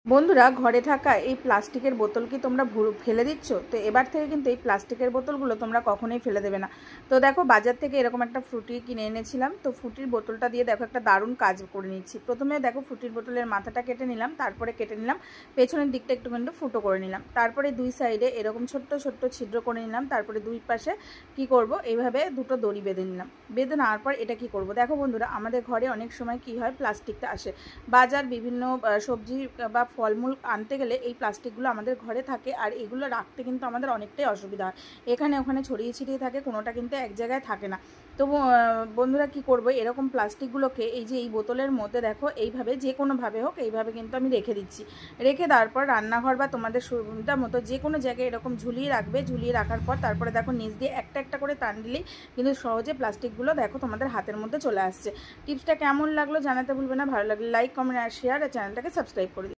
বন্ধুরা, ঘরে থাকা এই প্লাস্টিকের বোতল কি তোমরা ফেলে দিচ্ছ? তো এবার থেকে কিন্তু এই প্লাস্টিকের বোতলগুলো তোমরা কখনোই ফেলে দেবে না। তো দেখো, বাজার থেকে এরকম একটা ফ্রুটি কিনে এনেছিলাম। তো ফ্রুটির বোতলটা দিয়ে দেখো একটা দারুণ কাজ করে নিচ্ছি। প্রথমে দেখো ফ্রুটির বোতলের মাথাটা কেটে নিলাম, তারপরে কেটে নিলাম পেছনের দিকটা একটু কিন্তু ফুটো করে নিলাম, তারপরে দুই সাইডে এরকম ছোট্ট ছোট্ট ছিদ্র করে নিলাম, তারপরে দুই পাশে কি করব, এইভাবে দুটো দড়ি বেঁধে নিলাম। বেঁধে নেওয়ার পর এটা কি করব, দেখো বন্ধুরা, আমাদের ঘরে অনেক সময় কি হয়, প্লাস্টিকটা আসে। বাজার বিভিন্ন সবজি বা ফলমূল আনতে গেলে এই প্লাস্টিকগুলো আমাদের ঘরে থাকে, আর এগুলো রাখতে কিন্তু আমাদের অনেকটাই অসুবিধা হয়। এখানে ওখানে ছড়িয়ে ছিটিয়ে থাকে, কোনোটা কিন্তু এক জায়গায় থাকে না। তো বন্ধুরা, কি করব, এরকম প্লাস্টিকগুলোকে এই যে এই বোতলের মধ্যে দেখো এইভাবে যে কোনোভাবে হোক এইভাবে কিন্তু আমি রেখে দিচ্ছি। রেখে দেওয়ার পর রান্নাঘর বা তোমাদের সুবিধা মতো যে কোনো জায়গায় এরকম ঝুলিয়ে রাখবে। ঝুলিয়ে রাখার পর তারপরে দেখো নিচ দিয়ে একটা একটা করে টান দিলেই কিন্তু সহজে প্লাস্টিকগুলো দেখো তোমাদের হাতের মধ্যে চলে আসছে। টিপসটা কেমন লাগলো জানাতে ভুলবে না। ভালো লাগলে লাইক, কমেন্ট আর শেয়ার, আর চ্যানেলটাকে সাবস্ক্রাইব করে দিও।